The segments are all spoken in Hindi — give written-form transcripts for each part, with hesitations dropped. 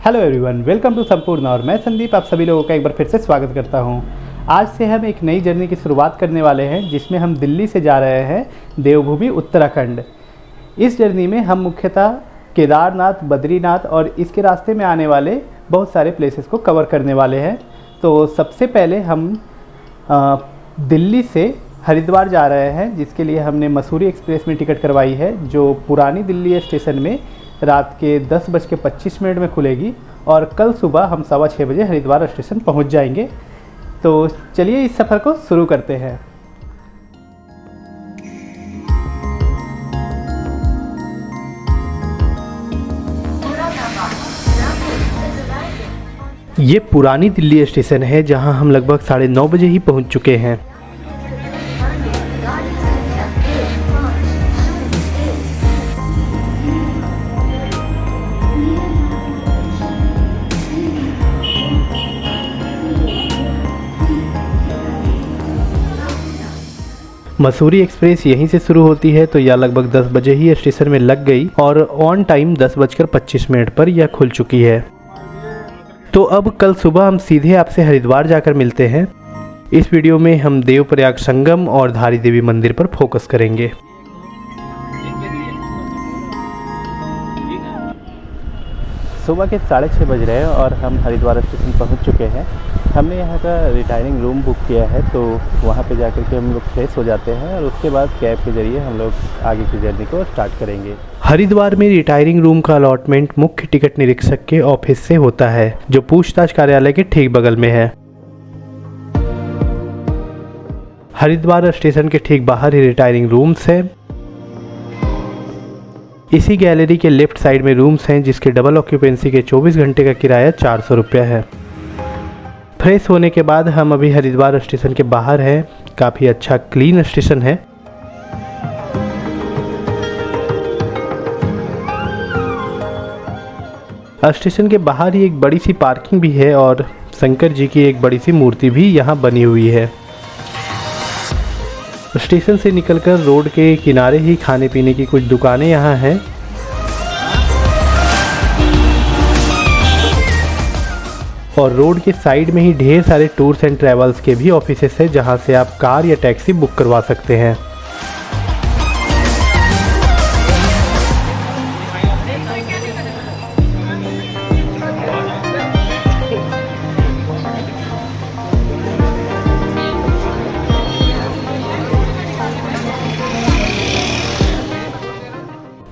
हेलो एवरीवन, वेलकम टू संपूर्ण। और मैं संदीप आप सभी लोगों का एक बार फिर से स्वागत करता हूं। आज से हम एक नई जर्नी की शुरुआत करने वाले हैं जिसमें हम दिल्ली से जा रहे हैं देवभूमि उत्तराखंड। इस जर्नी में हम मुख्यतः केदारनाथ, बद्रीनाथ और इसके रास्ते में आने वाले बहुत सारे प्लेसेस को कवर करने वाले हैं। तो सबसे पहले हम दिल्ली से हरिद्वार जा रहे हैं, जिसके लिए हमने मसूरी एक्सप्रेस में टिकट करवाई है, जो पुरानी दिल्ली स्टेशन में रात के 10:25 में खुलेगी और कल सुबह हम 6:15 बजे हरिद्वार स्टेशन पहुंच जाएंगे। तो चलिए इस सफ़र को शुरू करते हैं। ये पुरानी दिल्ली स्टेशन है जहां हम लगभग 9:30 बजे ही पहुंच चुके हैं। मसूरी एक्सप्रेस यहीं से शुरू होती है, तो यह लगभग 10 बजे ही स्टेशन में लग गई और ऑन टाइम 10:25 पर यह खुल चुकी है। तो अब कल सुबह हम सीधे आपसे हरिद्वार जाकर मिलते हैं। इस वीडियो में हम देवप्रयाग संगम और धारी देवी मंदिर पर फोकस करेंगे। सुबह के 6:30 बज रहे हैं और हम हरिद्वार स्टेशन पहुंच चुके हैं। हमने यहाँ का रिटायरिंग रूम बुक किया है, तो वहाँ पे जाकर के हम लोग फ्रेश हो जाते हैं और उसके बाद कैब के ज़रिए हम लोग आगे की जर्नी को स्टार्ट करेंगे। हरिद्वार में रिटायरिंग रूम का अलॉटमेंट मुख्य टिकट निरीक्षक के ऑफिस से होता है, जो पूछताछ कार्यालय के ठीक बगल में है। हरिद्वार स्टेशन के ठीक बाहर ही रिटायरिंग रूम्स है। इसी गैलरी के लेफ्ट साइड में रूम्स हैं, जिसके डबल ऑक्यूपेंसी के 24 घंटे का किराया 400 रुपया है। फ्रेश होने के बाद हम अभी हरिद्वार स्टेशन के बाहर हैं। काफ़ी अच्छा क्लीन स्टेशन है। स्टेशन के बाहर ही एक बड़ी सी पार्किंग भी है और शंकर जी की एक बड़ी सी मूर्ति भी यहाँ बनी हुई है। स्टेशन से निकलकर रोड के किनारे ही खाने पीने की कुछ दुकानें यहाँ हैं। और रोड के साइड में ही ढेर सारे टूर्स एंड ट्रैवल्स के भी ऑफिसेस हैं, जहां से आप कार या टैक्सी बुक करवा सकते हैं।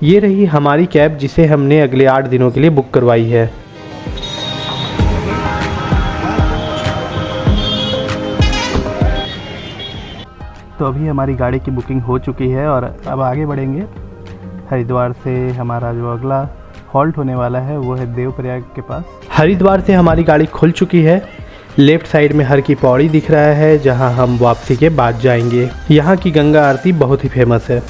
ये रही हमारी कैब, जिसे हमने अगले 8 दिनों के लिए बुक करवाई है। तो अभी हमारी गाड़ी की बुकिंग हो चुकी है और अब आगे बढ़ेंगे। हरिद्वार से हमारा जो अगला हॉल्ट होने वाला है वो है देवप्रयाग के पास। हरिद्वार से हमारी गाड़ी खुल चुकी है। लेफ्ट साइड में हर की पौड़ी दिख रहा है, जहां हम वापसी के बाद जाएंगे। यहाँ की गंगा आरती बहुत ही फेमस है।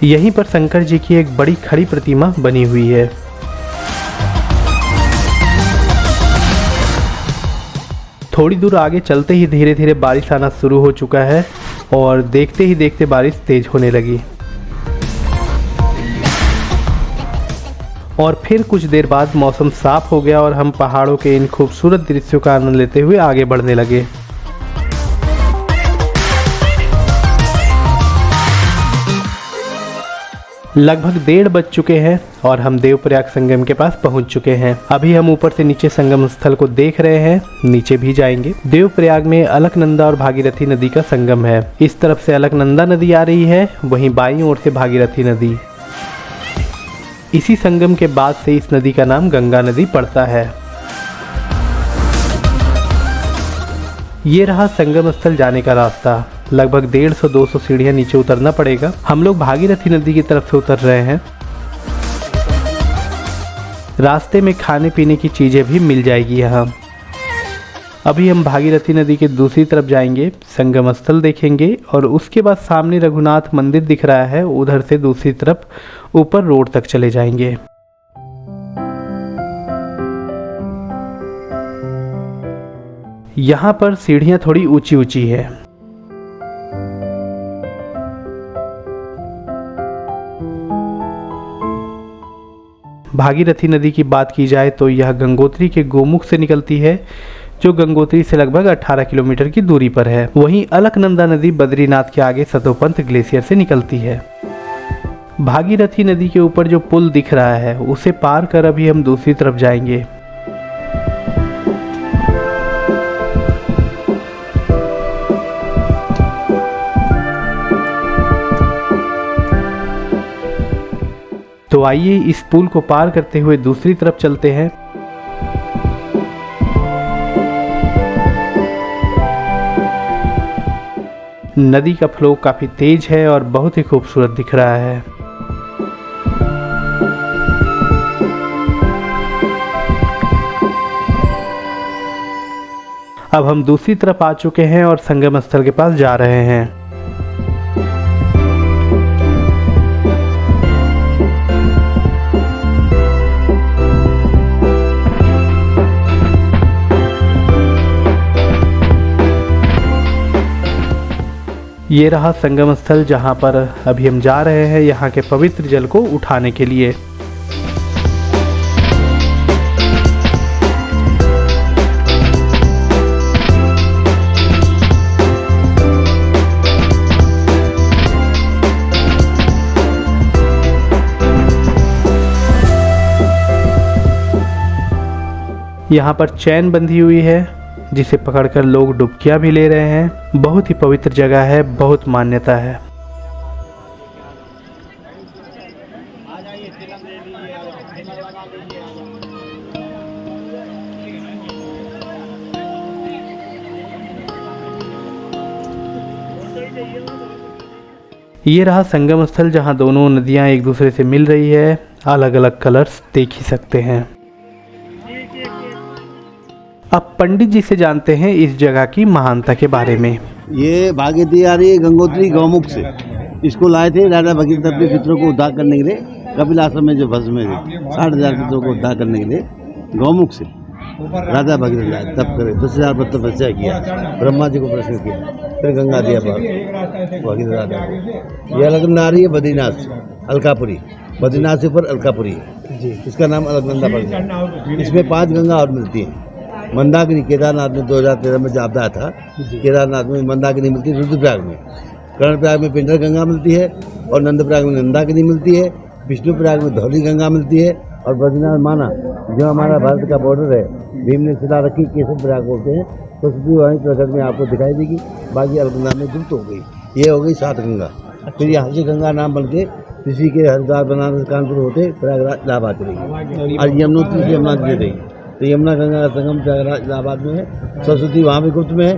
यहीं पर शंकर जी की एक बड़ी खड़ी प्रतिमा बनी हुई है। थोड़ी दूर आगे चलते ही धीरे धीरे बारिश आना शुरू हो चुका है और देखते ही देखते बारिश तेज होने लगी। और फिर कुछ देर बाद मौसम साफ हो गया और हम पहाड़ों के इन खूबसूरत दृश्यों का आनंद लेते हुए आगे बढ़ने लगे। लगभग 1:30 बज चुके हैं और हम देवप्रयाग संगम के पास पहुंच चुके हैं। अभी हम ऊपर से नीचे संगम स्थल को देख रहे हैं, नीचे भी जाएंगे। देवप्रयाग में अलकनंदा और भागीरथी नदी का संगम है। इस तरफ से अलकनंदा नदी आ रही है, वहीं बाईं ओर से भागीरथी नदी। इसी संगम के बाद से इस नदी का नाम गंगा नदी पड़ता है। ये रहा संगम स्थल जाने का रास्ता। लगभग 150-200 सीढ़ियाँ नीचे उतरना पड़ेगा। हम लोग भागीरथी नदी की तरफ से उतर रहे हैं। रास्ते में खाने पीने की चीज़ें भी मिल जाएगी यहाँ। अभी हम भागीरथी नदी के दूसरी तरफ जाएंगे, संगम स्थल देखेंगे और उसके बाद सामने रघुनाथ मंदिर दिख रहा है, उधर से दूसरी तरफ ऊपर रोड तक चले जाएंगे। यहाँ पर सीढ़ियाँ थोड़ी ऊंची ऊंची है। भागीरथी नदी की बात की जाए तो यह गंगोत्री के गोमुख से निकलती है, जो गंगोत्री से लगभग 18 किलोमीटर की दूरी पर है। वहीं अलकनंदा नदी बद्रीनाथ के आगे सतोपंथ ग्लेशियर से निकलती है। भागीरथी नदी के ऊपर जो पुल दिख रहा है उसे पार कर अभी हम दूसरी तरफ जाएंगे। तो आइए इस पुल को पार करते हुए दूसरी तरफ चलते हैं। नदी का फ्लो काफी तेज है और बहुत ही खूबसूरत दिख रहा है। अब हम दूसरी तरफ आ चुके हैं और संगम स्थल के पास जा रहे हैं। ये रहा संगम स्थल जहाँ पर अभी हम जा रहे हैं यहाँ के पवित्र जल को उठाने के लिए। यहाँ पर चैन बंधी हुई है जिसे पकड़कर लोग डुबकियां भी ले रहे हैं। बहुत ही पवित्र जगह है, बहुत मान्यता है। ये रहा संगम स्थल जहां दोनों नदियां एक दूसरे से मिल रही है। अलग अलग कलर्स देख ही सकते हैं। अब पंडित जी से जानते हैं इस जगह की महानता के बारे में। ये भागीरथी आ रही है गंगोत्री गौमुख से। इसको लाए थे राजा भगीरथ अपने पितरों को उद्धार करने के लिए। कपिल आश्रम में जो भस्म में थे 60,000 पितरों को उद्धार करने के लिए गौमुख से राजा भगीरथ लाए, तप करे 10,000 पर तपस्या किया, ब्रह्मा जी को प्रश्न किया, फिर गंगा दिया भगीरथ राजा को। यह अलकनंदा आ रही है बद्रीनाथ से, अलकापुरी। बद्रीनाथ से ऊपर अलकापुरी है, इसका नाम अलकनंदा पड़ गया। इसमें 5 गंगा और मिलती हैं। मंदाकिनी केदारनाथ में 2013 में आपदा था, केदारनाथ में मंदाकिनी मिलती है, रुद्रप्रयाग में, कर्णप्रयाग में पिंडर गंगा मिलती है और नंदप्रयाग में नंदाकिनी मिलती है, विष्णुप्रयाग में धौली गंगा मिलती है और बद्रीनाथ माना जो हमारा भारत का बॉर्डर है, भीम ने शिला रखी, केसर प्रयाग बोलते हैं, तो वहीं प्रकट में आपको दिखाई देगी। बाकी अलकनंदा में गुप्त हो गई। ये हो गई 7 गंगा। फिर यहाँ से गंगा नाम बन के किसी के हरिद्वार बनारस कानपुर होते प्रयागराज इलाहाबाद चलेगी और यमुनोत्री से यमुना जी देगी। तो यमुना गंगा का संगम प्रयागराज इलाहाबाद में है, सरस्वती वहाँ भी गुप्त में है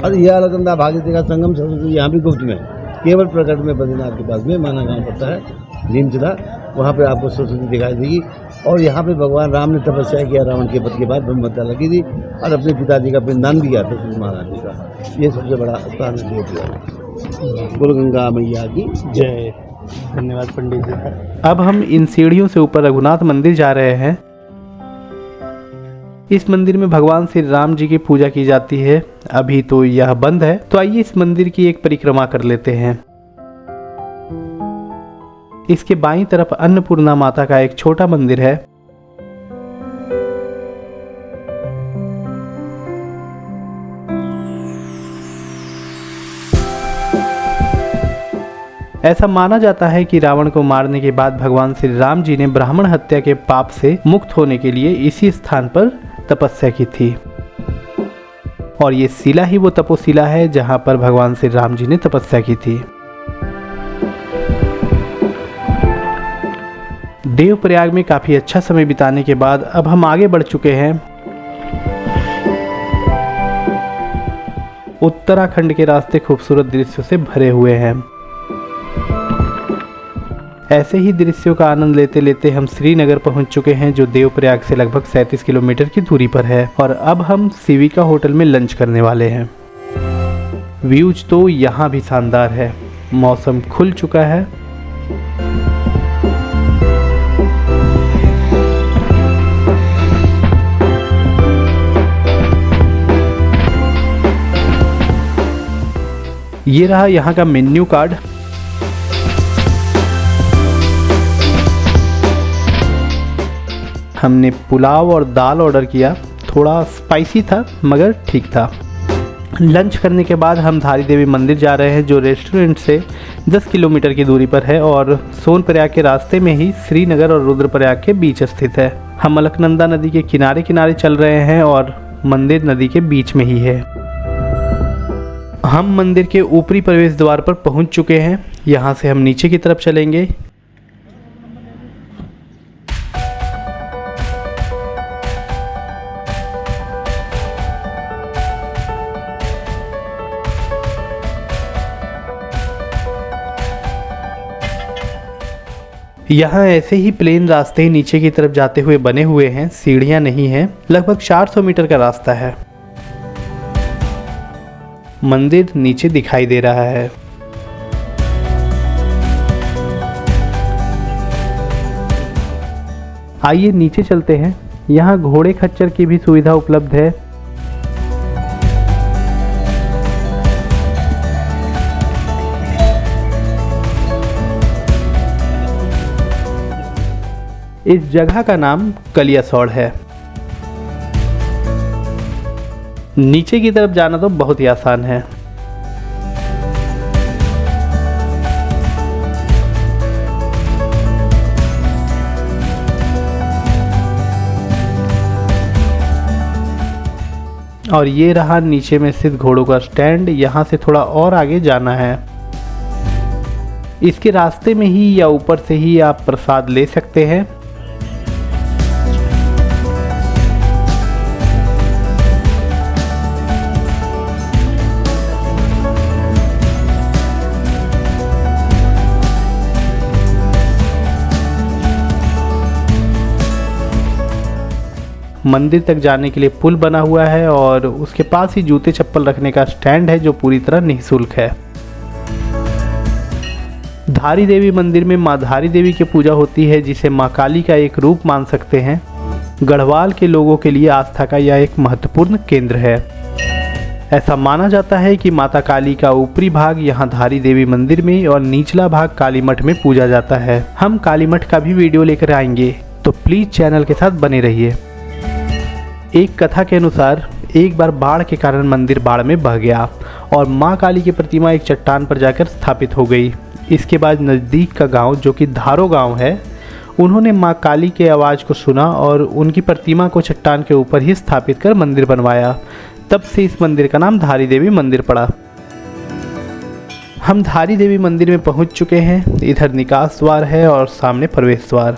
और यह अलकनंदा भागीरथी का संगम सरस्वती यहाँ भी गुप्त में है। केवल प्रकट में बद्रीनाथ के पास में माना गाँव पड़ता है, भीमशिला, वहाँ पे आपको सरस्वती दिखाई देगी। और यहाँ पे भगवान राम ने तपस्या किया रावण के वध के बाद, ब्रह्म हत्या लगी थी और अपने पिताजी का पिंडदान भी किया था श्री महाराज जी का। ये सबसे बड़ा स्थान है। कुल गंगा मैया की जय। धन्यवाद पंडित जी। अब हम इन सीढ़ियों से ऊपर रघुनाथ मंदिर जा रहे हैं। इस मंदिर में भगवान श्री राम जी की पूजा की जाती है। अभी तो यह बंद है, तो आइए इस मंदिर की एक परिक्रमा कर लेते हैं। इसके बाईं तरफ अन्नपूर्णा माता का एक छोटा मंदिर है। ऐसा माना जाता है कि रावण को मारने के बाद भगवान श्री राम जी ने ब्राह्मण हत्या के पाप से मुक्त होने के लिए इसी स्थान पर तपस्या की थी और ये शिला ही वो तपोशिला है जहां पर भगवान श्री राम जी ने तपस्या की थी। देवप्रयाग में काफी अच्छा समय बिताने के बाद अब हम आगे बढ़ चुके हैं। उत्तराखंड के रास्ते खूबसूरत दृश्यों से भरे हुए हैं। ऐसे ही दृश्यों का आनंद लेते लेते हम श्रीनगर पहुंच चुके हैं, जो देवप्रयाग से लगभग 37 किलोमीटर की दूरी पर है और अब हम सिविका होटल में लंच करने वाले हैं। व्यूज तो यहाँ भी शानदार है। मौसम खुल चुका है। ये रहा यहाँ का मेन्यू कार्ड। हमने पुलाव और दाल ऑर्डर किया। थोड़ा स्पाइसी था मगर ठीक था। लंच करने के बाद हम धारी देवी मंदिर जा रहे हैं, जो रेस्टोरेंट से 10 किलोमीटर की दूरी पर है और सोनप्रयाग के रास्ते में ही श्रीनगर और रुद्रप्रयाग के बीच स्थित है। हम अलकनंदा नदी के किनारे किनारे चल रहे हैं और मंदिर नदी के बीच में ही है। हम मंदिर के ऊपरी प्रवेश द्वार पर पहुंच चुके हैं। यहाँ से हम नीचे की तरफ चलेंगे। यहाँ ऐसे ही प्लेन रास्ते नीचे की तरफ जाते हुए बने हुए हैं, सीढ़ियाँ नहीं हैं। लगभग 400 मीटर का रास्ता है। मंदिर नीचे दिखाई दे रहा है। आइए नीचे चलते हैं। यहाँ घोड़े खच्चर की भी सुविधा उपलब्ध है। इस जगह का नाम कलियासौड़ है। नीचे की तरफ जाना तो बहुत ही आसान है। और ये रहा नीचे में स्थित घोड़ों का स्टैंड। यहाँ से थोड़ा और आगे जाना है। इसके रास्ते में ही या ऊपर से ही आप प्रसाद ले सकते हैं। मंदिर तक जाने के लिए पुल बना हुआ है और उसके पास ही जूते चप्पल रखने का स्टैंड है, जो पूरी तरह निःशुल्क है। धारी देवी मंदिर में माँ धारी देवी की पूजा होती है, जिसे माँ काली का एक रूप मान सकते हैं। गढ़वाल के लोगों के लिए आस्था का यह एक महत्वपूर्ण केंद्र है। ऐसा माना जाता है कि माता काली का ऊपरी भाग यहाँ धारी देवी मंदिर में और निचला भाग काली मठ में पूजा जाता है। हम काली मठ का भी वीडियो लेकर आएंगे, तो प्लीज़ चैनल के साथ बने रहिए। एक कथा के अनुसार एक बार बाढ़ के कारण मंदिर बाढ़ में बह गया और माँ काली की प्रतिमा एक चट्टान पर जाकर स्थापित हो गई। इसके बाद नज़दीक का गांव, जो कि धारो गांव है, उन्होंने माँ काली के आवाज़ को सुना और उनकी प्रतिमा को चट्टान के ऊपर ही स्थापित कर मंदिर बनवाया। तब से इस मंदिर का नाम धारी देवी मंदिर पड़ा। हम धारी देवी मंदिर में पहुंच चुके हैं। इधर निकास द्वार है और सामने प्रवेश द्वार।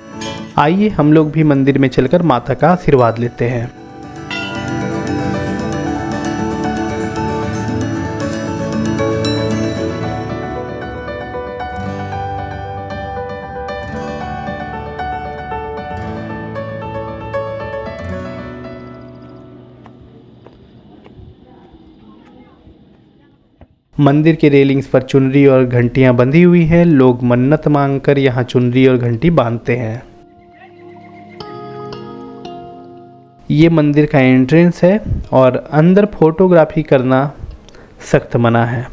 आइए हम लोग भी मंदिर में चलकर माता का आशीर्वाद लेते हैं। मंदिर के रेलिंग्स पर चुनरी और घंटियां बंधी हुई हैं। लोग मन्नत मांगकर यहाँ चुनरी और घंटी बांधते हैं। ये मंदिर का एंट्रेंस है और अंदर फोटोग्राफी करना सख्त मना है।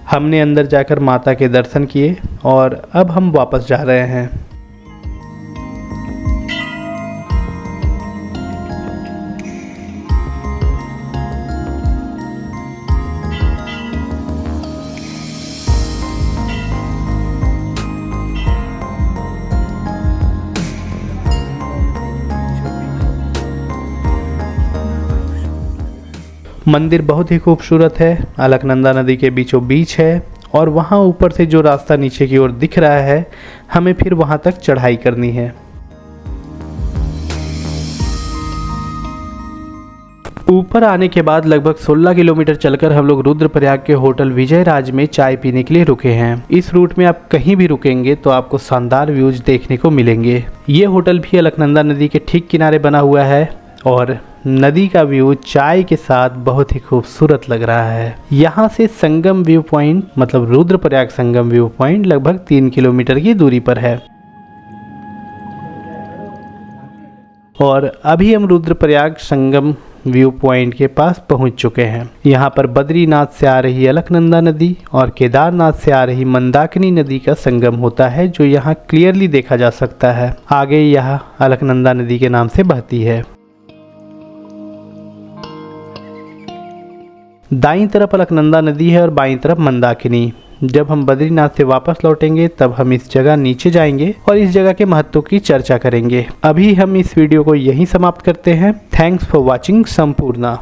हमने अंदर जाकर माता के दर्शन किए और अब हम वापस जा रहे हैं। मंदिर बहुत ही खूबसूरत है। अलकनंदा नदी के बीचों बीच है और वहाँ ऊपर से जो रास्ता नीचे की ओर दिख रहा है, हमें फिर वहाँ तक चढ़ाई करनी है। ऊपर आने के बाद लगभग 16 किलोमीटर चलकर हम लोग रुद्रप्रयाग के होटल विजय राज में चाय पीने के लिए रुके हैं। इस रूट में आप कहीं भी रुकेंगे तो आपको शानदार व्यूज देखने को मिलेंगे। ये होटल भी अलकनंदा नदी के ठीक किनारे बना हुआ है और नदी का व्यू चाय के साथ बहुत ही खूबसूरत लग रहा है। यहाँ से संगम व्यू पॉइंट, मतलब रुद्रप्रयाग संगम व्यू पॉइंट, लगभग 3 किलोमीटर की दूरी पर है। और अभी हम रुद्रप्रयाग संगम व्यू पॉइंट के पास पहुंच चुके हैं। यहाँ पर बद्रीनाथ से आ रही अलकनंदा नदी और केदारनाथ से आ रही मंदाकिनी नदी का संगम होता है, जो यहाँ क्लियरली देखा जा सकता है। आगे यह अलकनंदा नदी के नाम से बहती है। दाईं तरफ अलकनंदा नदी है और बाईं तरफ मंदाकिनी। जब हम बद्रीनाथ से वापस लौटेंगे तब हम इस जगह नीचे जाएंगे और इस जगह के महत्व की चर्चा करेंगे। अभी हम इस वीडियो को यहीं समाप्त करते हैं। Thanks for watching Sampurna.